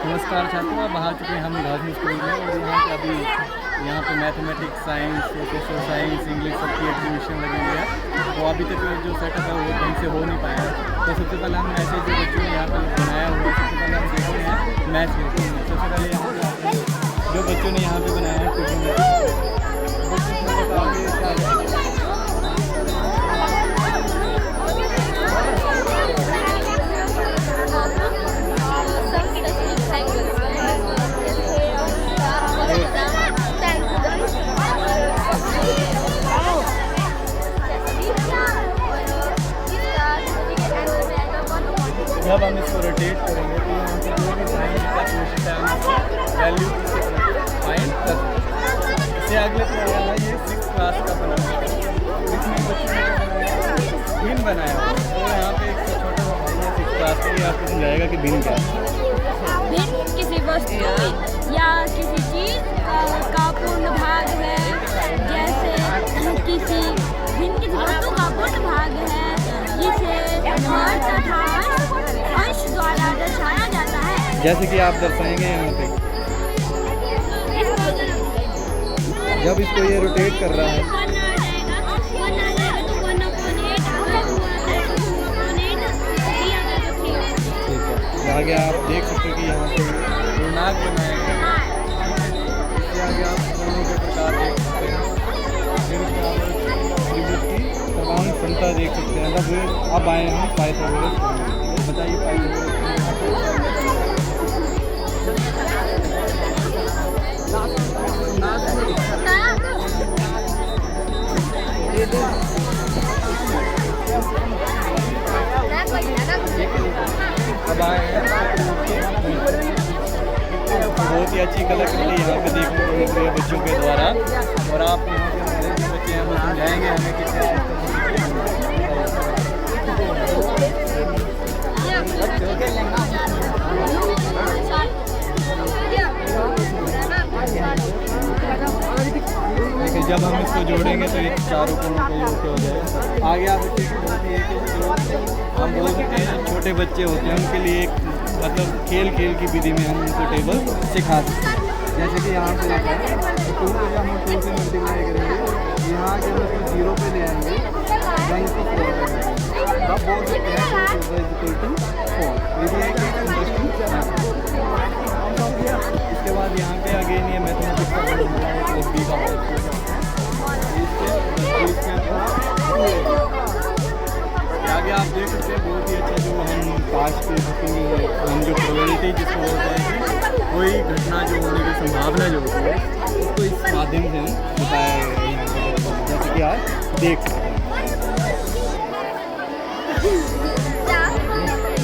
नमस्कार छात्रों, अब आ चुके हैं हम राजनी स्कूल में और यहाँ पे mathematics, science, social science, English सबकी एग्जीबिशन लगी हुई है। तो अभी तक जो सेटअप है वो ढंग से हो नहीं पाया है। तो सबसे पहले हम ऐसे जो बच्चों ने यहाँ पर बनाया हुआ है, सबसे पहले हम देखते हैं मैथ के। सबसे पहले यहाँ जो बच्चों ने यहाँ पर बनाया है जब हम इसको रोटेट करेंगे तो यहाँ से जो भी साइन का कोशिश है हम वैल्यू फाइंड कर सकते हैं। इससे अगले प्रकार है ये 6th क्लास का बना हुआ है, इसमें बच्चों ने भिन्न बनाया हुआ है। तो यहाँ पे एक छोटा सा भाई है 6th क्लास के लिए आपको समझाएगा कि भिन्न क्या है। भिन्न किसी वस्तु या किसी चीज़ का पूर्ण भाग है। जैसे किसी भिन्न किसी वस्तु का पूर्ण भाग है जिसे हर तथा अंश द्वारा दर्शाया जाता है। जैसे कि आप दर्शाएंगे यहाँ पे जब इसको ये रोटेट कर रहा है ठीक है। आगे आप देख सकते हैं कि यहाँ पे पूर्णांक बनाया गया है। इसके आगे आप कोनों के प्रकार देख सकते हैं, फिर त्रिभुज की सर्वांग क्षमता देख सकते हैं। मतलब अब आए हम पाइथागोरस। बताइए पाइथागोरस अब आए हैं बहुत ही अच्छी कलाकृति यहाँ पे देखने को मिल रही है बच्चों के द्वारा। और आप यहाँ के हमारे जो बच्चे हैं वो समझाएंगे हमें कि देखिए जब हम इसको जोड़ेंगे तो ये चारों कोनों का योग हो जाएगा। आगे आप हम बोल सकते हैं छोटे बच्चे होते हैं उनके लिए एक मतलब खेल की विधि में हम उनको टेबल सिखा सकते हैं। जैसे कि यहाँ पे देखा है तो 2 को जब हम 2 से मल्टीप्लाई करेंगे यहाँ के हम इसको 0 पे ले आएंगे, देन इसको 4 करेंगे। आप बोल सकते हैं 2 = 4। ये एक इंटरेस्टिंग इसके बाद यहाँ पे अगेन ये मैथमेटिक्स का बी का आगे आप देख सकते हैं बहुत ही अच्छा जो हम पास्ट के हम जो प्रोबेबिलिटी जिसको बोलते हैं कि कोई घटना जो होने की संभावना जो होती है उसको इस माध्यम से हम बताया गया है यहाँ पे, जैसे कि आप देख सकते हैं।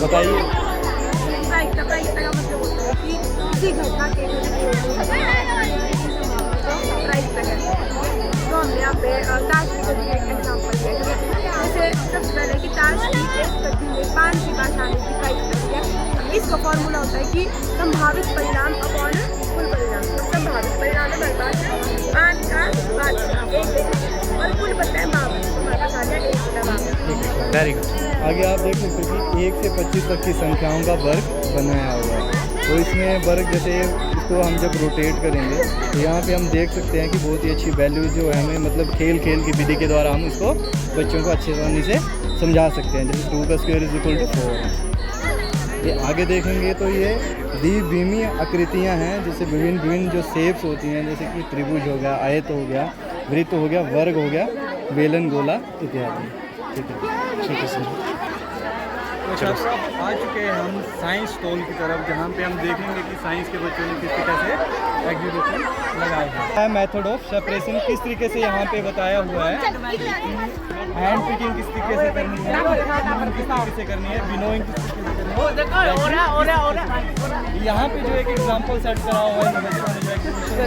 बताइए किसी घटना के तो हमने यहाँ पे ताश की गति एक एग्जाम्पल दिया है। जैसे सबसे पहले कि ताश की एक गति में 5 के पास आने की प्राइस करती है। इसका फॉर्मूला होता है कि संभावित परिणाम अपॉन कुल परिणाम। संभावित परिणाम है हमारे पास 5 का 5 और कुल पता है 52। हमारे पास आ गया 1/52। Very good. आगे आप देख सकते हैं कि 1 से 25 तक की संख्याओं का वर्ग बनाया हुआ है। तो इसमें वर्ग जैसे इसको हम जब रोटेट करेंगे तो यहाँ पे हम देख सकते हैं कि बहुत ही अच्छी वैल्यू जो है हमें मतलब खेल की विधि के द्वारा हम इसको बच्चों को अच्छे से समझा सकते हैं। जैसे 2 का स्क्वायर = 4। ये आगे देखेंगे तो ये द्विविमीय आकृतियाँ हैं, जैसे विभिन्न जो शेप्स होती हैं, जैसे कि त्रिभुज हो गया, आयत हो गया, वृत्त हो गया, वर्ग हो गया, बेलन, गोला इत्यादि। ठीक है सर। तो आ चुके हैं हम साइंस स्टॉल की तरफ, जहाँ पे हम देखेंगे कि साइंस के बच्चों ने किस तरह से एग्जीबिशन लगाया है। मेथड ऑफ सेपरेशन किस तरीके से यहाँ पे बताया हुआ है। हैंड पिकिंग किस तरीके से करनी है, किस तरीके से करनी है, विनोइंग किस तरीके से करनी है। यहाँ पे जो एक एग्जाम्पल सेट करा हुआ है बच्चों ने जो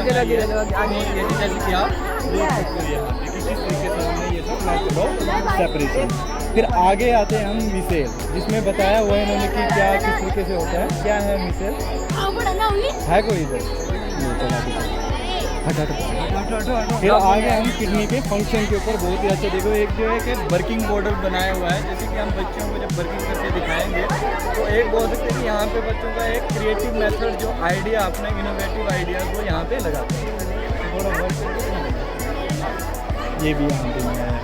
एग्जीबिशन जैसे कि आप देख सकते हो यहाँ पे कि किस तरीके से हमने ये सब मेथड ऑफ सेपरेशन। फिर आगे आते हैं हम मिसेल, जिसमें बताया हुआ है इन्होंने कि क्या किस तरीके से होता है। क्या है मिसेल है कोई इधर? फिर आगे हम किडनी के फंक्शन के ऊपर बहुत ही अच्छा देखो, एक जो है कि वर्किंग मॉडल बनाया हुआ है, जैसे कि हम बच्चों को जब वर्किंग करके दिखाएंगे तो एक बोल सकते हैं कि यहाँ पे बच्चों का एक क्रिएटिव मेथड जो आइडिया अपने इनोवेटिव आइडिया को यहाँ पे लगाते हैं। थोड़ा वर्क ये भी यहाँ पे बनाया है।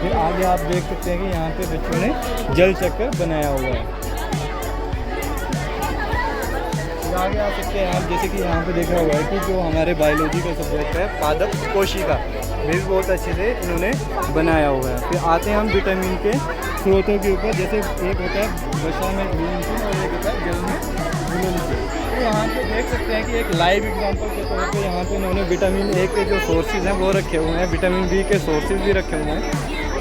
फिर आगे आप देख सकते हैं कि यहाँ पे बच्चों ने जल चक्कर बनाया हुआ है। फिर आगे आ सकते हैं आप, जैसे कि यहाँ पे देखा हुआ है कि जो हमारे बायोलॉजी का सब्जेक्ट है पादप कोशिका, भी बहुत अच्छे से इन्होंने बनाया हुआ है। फिर आते हैं हम विटामिन के स्रोतों के ऊपर, जैसे एक होता है वसा में ग्लूटामिन और एक होता है जल में ग्लूटामिन। तो यहाँ पे देख सकते हैं कि एक लाइव एग्जांपल के तौर पे यहाँ पे इन्होंने विटामिन ए के जो सोर्सेज हैं वो रखे हुए हैं, विटामिन बी के सोर्सेज भी रखे हुए हैं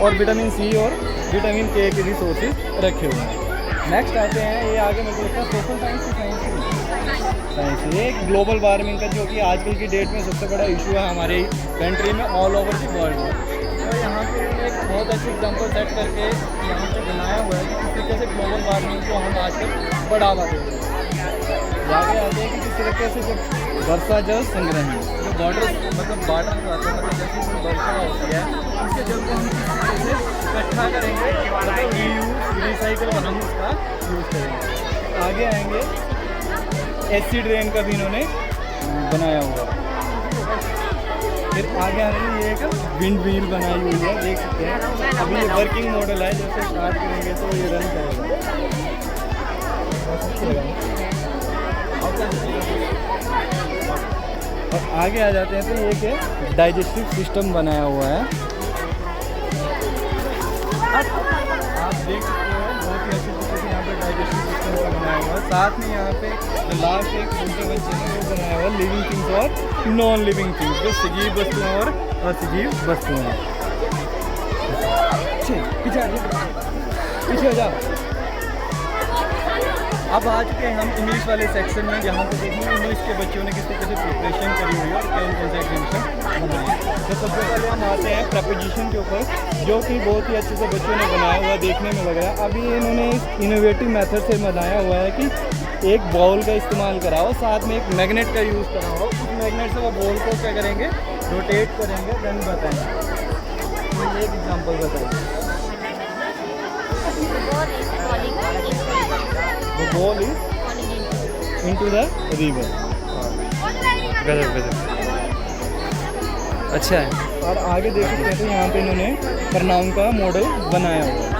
और विटामिन सी और विटामिन के भी सोर्सेज रखे हुए हैं। नेक्स्ट आते हैं, ये आगे मेरे को लगता है सोशल साइंस की साइंस ये ग्लोबल वार्मिंग का जो कि आजकल की डेट में सबसे बड़ा इशू है हमारी कंट्री में ऑल ओवर द वर्ल्ड में। तो यहाँ पे एक बहुत अच्छी एग्जांपल सेट करके यहाँ पे बनाया हुआ है कि किस तरीके से ग्लोबल वार्मिंग को हम आजकल बढ़ावा देते हैं। आगे आते हैं कि किस तरीके से जब वर्षा जल संग्रहण जो वाटर मतलब वाटर जो आता है, मतलब जैसे कोई वर्षा होती है उसके जल को हम किस तरीके से इकट्ठा करेंगे, मतलब रीयूज रिसाइकल हम उसका यूज़ करेंगे। आगे आएंगे एसिड रेन का भी इन्होंने बनाया हुआ है। फिर आगे आने ये एक विंड व्हील बनाई हुई है, देख सकते हैं। अभी ये वर्किंग मॉडल है, जैसे स्टार्ट करेंगे तो ये रन करेगा। और आगे आ जाते हैं तो ये एक डाइजेस्टिव सिस्टम बनाया हुआ है, आप देख सकते हैं बहुत ही अच्छी तरीके से यहाँ पे डाइजेस्टिव सिस्टम का बनाया हुआ है। साथ में यहाँ पे जो लास्ट एक छोटे बच्चे ने वो बनाया हुआ है लिविंग थिंग्स और नॉन लिविंग थिंग्स, जो सजीव वस्तुएं और असजीव वस्तुएं हैं। पीछे हो जाओ। अब आ चुके हैं हम इंग्लिश वाले सेक्शन में, जहाँ पे देखेंगे इंग्लिश के बच्चों ने किस तरीके से प्रिपरेशन करी हुई है और कौन कौन से एग्जीबिशन बनाए। तो सबसे पहले हम आते हैं प्रपोजिशन के ऊपर, जो कि बहुत ही अच्छे से बच्चों ने बनाया हुआ, देखने में लग रहा है। अभी इन्होंने इस इनोवेटिव मेथड से बनाया हुआ है कि एक बॉल का इस्तेमाल करा हो, साथ में एक मैग्नेट का यूज़ करा हो। उस मैग्नेट से वो बॉल को क्या करेंगे, रोटेट करेंगे, देन बताएंगे। एक एग्जाम्पल बताएंगे। The ball is into the river। गजब गजब, अच्छा है। और आगे देख सकते हैं तो यहाँ पे इन्होंने प्रनाउन का मॉडल बनाया हुआ है।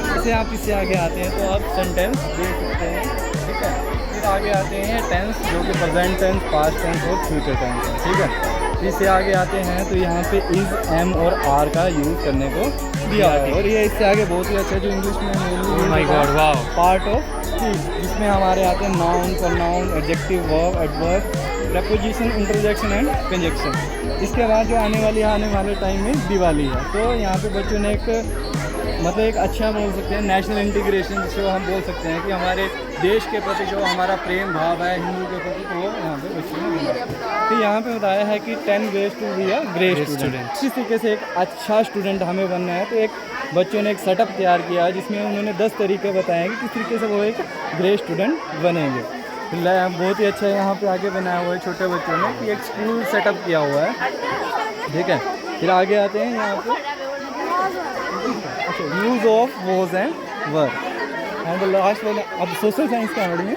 जैसे आप इससे आगे आते हैं तो आप सेंटेंस देख सकते हैं, ठीक है। फिर आगे आते हैं टेंस, जो कि प्रेजेंट टेंस, पास्ट टेंस और फ्यूचर टेंस है, ठीक है। इससे आगे आते हैं तो यहाँ पे इज़, एम और आर का यूज़ करने को दिया है। और ये इससे आगे बहुत ही अच्छा जो इंग्लिश में पार्ट ऑफ स्पीच, जिसमें हमारे आते हैं noun, pronoun, adjective, verb, adverb, preposition, interjection and conjunction. इसके बाद जो आने वाले टाइम में दिवाली है, तो यहाँ पे बच्चों ने एक मतलब एक अच्छा बोल सकते हैं नेशनल इंटीग्रेशन, जिसको हम बोल सकते हैं कि हमारे देश के प्रति जो हमारा प्रेम भाव है हिंदू के प्रति, तो वो यहाँ पे बच्चों ने बनाया। तो यहाँ पे बताया है कि 10 ways to be a great student. किस तरीके से एक अच्छा स्टूडेंट हमें बनना है, तो एक बच्चों ने एक सेटअप तैयार किया जिसमें उन्होंने 10 तरीके बताए हैं कि किस तरीके से वो एक ग्रेट स्टूडेंट बनेंगे। बहुत ही अच्छा यहाँ पे आगे बनाया हुआ है छोटे बच्चों ने कि एक स्कूल सेटअप किया हुआ है, ठीक है। फिर आगे आते हैं यहाँ पे use of was and were, and last वाला अब सोशल साइंस का पढ़ेंगे।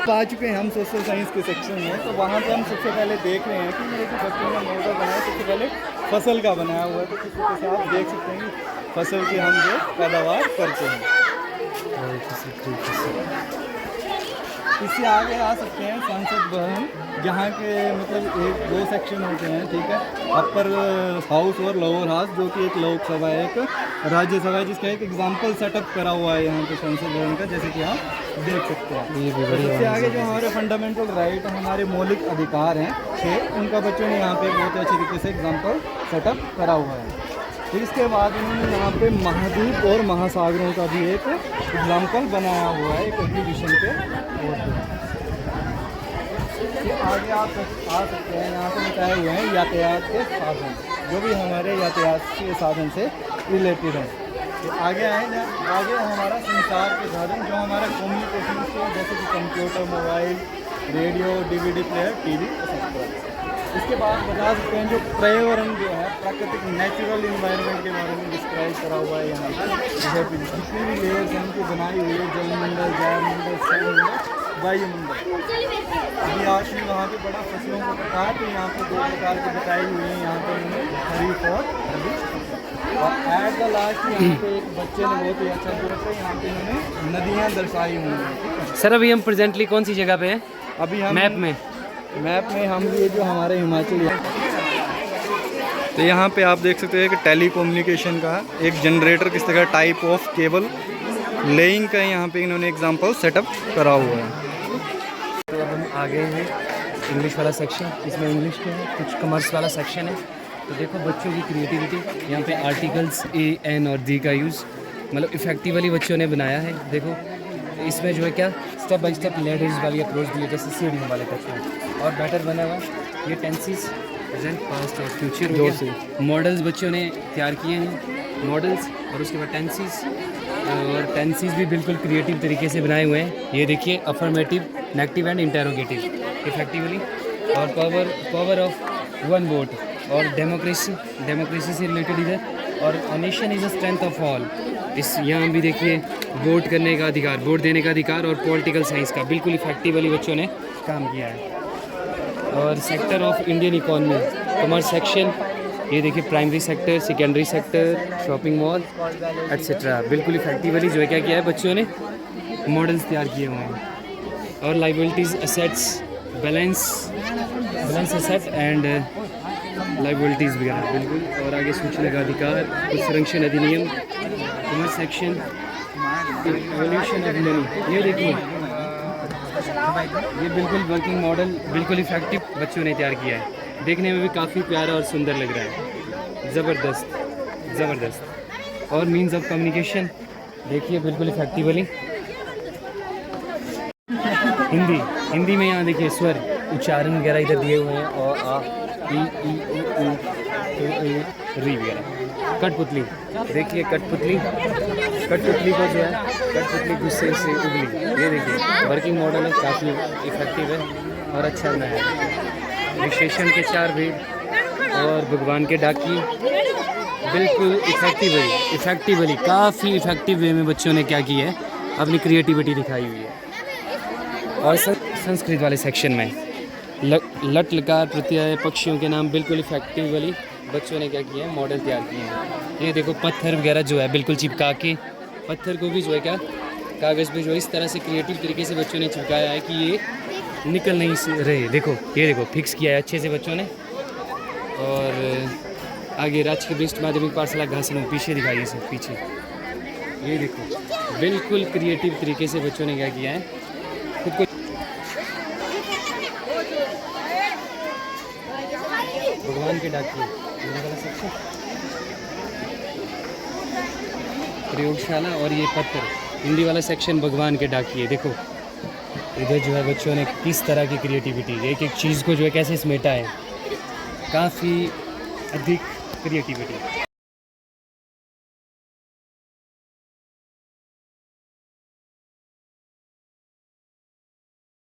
आ चुके हैं हम सोशल साइंस के सेक्शन में, तो वहाँ पे हम सबसे पहले देख रहे हैं कि मेरे जो बच्चों ने मॉडल बनाया सबसे पहले फसल का बनाया हुआ है। तो किस तरीके से आप देख सकते हैं कि फसल की हम जो पैदावार करते हैं। इससे आगे आ सकते हैं संसद भवन, जहाँ के मतलब 1-2 सेक्शन होते हैं, ठीक है। अपर हाउस और लोअर हाउस, जो कि एक लोकसभा है, एक राज्यसभा है, जिसका एक एग्जाम्पल सेटअप करा हुआ है यहाँ पे संसद भवन का, जैसे कि आप देख सकते हैं। इससे आगे जो हमारे फंडामेंटल राइट, हमारे मौलिक अधिकार हैं 6, उनका बच्चों ने यहाँ पे बहुत अच्छे तरीके से एग्जाम्पल सेटअप करा हुआ है। फिर इसके बाद उन्होंने यहाँ पे महाद्वीप और महासागरों का भी एक एग्जाम्पल बनाया हुआ है एक एग्जीबिशन के तौर पे। आगे आप आ सकते हैं, यहाँ पे बताए हुए हैं यातायात के साधन, जो भी हमारे यातायात के साधन से रिलेटेड हैं। तो आगे आए ना, आगे हमारा संचार के साधन जो हमारा कम्युनिकेशन के, जैसे कि computer, mobile, radio, DVD player, TV, इसके बाद बता सकते हैं जो पर्यावरण जो है प्राकृतिक नेचुरल इन्वायरमेंट के बारे में डिस्क्राइब करा हुआ है यहाँ पर। जैसे जितनी भी लेयर्स हैं उनको बनाई हुई है, जलमंडल, जैवमंडल, स्थलमंडल, वायुमंडल। अभी आज भी वहाँ पे बड़ा फसलों का प्रकार, तो यहाँ पे 2 प्रकार की बताई हुई है यहाँ पे उन्होंने, खरीफ और रबी। और एट द लास्ट यहाँ पे एक बच्चे ने बहुत ही अच्छा किया, यहाँ पे इन्होंने नदियाँ दर्शाई हुई हैं। सर अभी हम प्रेजेंटली कौन सी जगह पे हैं? अभी हम मैप में हम ये जो हमारे हिमाचल है, तो यहाँ पे आप देख सकते हैं कि टेली कम्युनिकेशन का एक जनरेटर किस तरह टाइप ऑफ केबल लेइंग का यहाँ पे इन्होंने एग्जांपल सेटअप करा हुआ है। तो अब हम आ गए हैं इंग्लिश वाला सेक्शन, इसमें इंग्लिश के है, कुछ कॉमर्स वाला सेक्शन है। तो देखो बच्चों की क्रिएटिविटी, यहाँ पे आर्टिकल्स ए, एन और दी का यूज़ मतलब इफेक्टिवली बच्चों ने बनाया है। देखो इसमें जो है क्या स्टेप बाय स्टेप लेडर्स वाली अप्रोच दी है, जैसे सीढ़ियों वाले तक और बैटर बना हुआ। ये टेंसेस प्रेजेंट, पास्ट और फ्यूचर हो गया। मॉडल्स बच्चों ने तैयार किए हैं, मॉडल्स, और उसके बाद टेंसेस, और टेंसेस भी बिल्कुल क्रिएटिव तरीके से बनाए हुए हैं। ये देखिए affirmative, negative and interrogative effectively, और पावर ऑफ वन वोट, और डेमोक्रेसी से रिलेटेड इधर, और a nation is the strength of all. इस यहाँ भी देखिए वोट करने का अधिकार, वोट देने का अधिकार, और पॉलिटिकल साइंस का बिल्कुल इफेक्टिवली बच्चों ने काम किया है। और sector of Indian economy, commerce section, ये देखिए primary sector, secondary sector, shopping mall etcetera, बिल्कुल इफेक्टिवली जो है क्या किया है बच्चों ने मॉडल्स तैयार किए हुए हैं। और liabilities, assets, balance asset and liabilities वगैरह बिल्कुल। और आगे सूचना का अधिकार, कुछ संरक्षण अधिनियम, commerce section, evolution of money. ये देखिए ये बिल्कुल वर्किंग मॉडल बिल्कुल इफेक्टिव बच्चों ने तैयार किया है, देखने में भी काफ़ी प्यारा और सुंदर लग रहा है, ज़बरदस्त। और मीन्स ऑफ कम्युनिकेशन देखिए बिल्कुल इफेक्टिवली। हिंदी में यहाँ देखिए स्वर उच्चारण वगैरह इधर दिए हुए हैं, और आ, ई, उ, ए, री वगैरह। कठपुतली देखिए, कठपुतली को जो है कठपुतली गुस्से से उगली, ये देखिए वर्किंग मॉडल है, काफ़ी इफेक्टिव है और अच्छा बनाया है। विशेषण के 4 भेद और भगवान के डाकिए बिल्कुल इफेक्टिवली काफ़ी इफेक्टिव वे में बच्चों ने क्या किया है, अपनी क्रिएटिविटी दिखाई हुई है। और संस्कृत वाले सेक्शन में लट लकार प्रत्यय पक्षियों के नाम बिल्कुल इफेक्टिवली बच्चों ने क्या किया है, मॉडल तैयार किए हैं। ये देखो पत्थर वगैरह जो है बिल्कुल चिपका के, पत्थर को भी जो है क्या कागज़ पे जो इस तरह से क्रिएटिव तरीके से बच्चों ने चिपकाया है कि ये निकल नहीं रहे। देखो ये देखो फिक्स किया है अच्छे से बच्चों ने। और आगे राजकीय वरिष्ठ माध्यमिक पाठशाला घासनों पीछे दिखाइए सर, पीछे ये देखो बिल्कुल क्रिएटिव तरीके से बच्चों ने क्या किया है, खुद को भगवान के डाकिए प्रयोगशाला, और ये पत्थर हिंदी वाला सेक्शन भगवान के डाकिए। देखो इधर जो है बच्चों ने किस तरह की क्रिएटिविटी, एक एक चीज़ को जो है कैसे समेटा है, काफ़ी अधिक क्रिएटिविटी।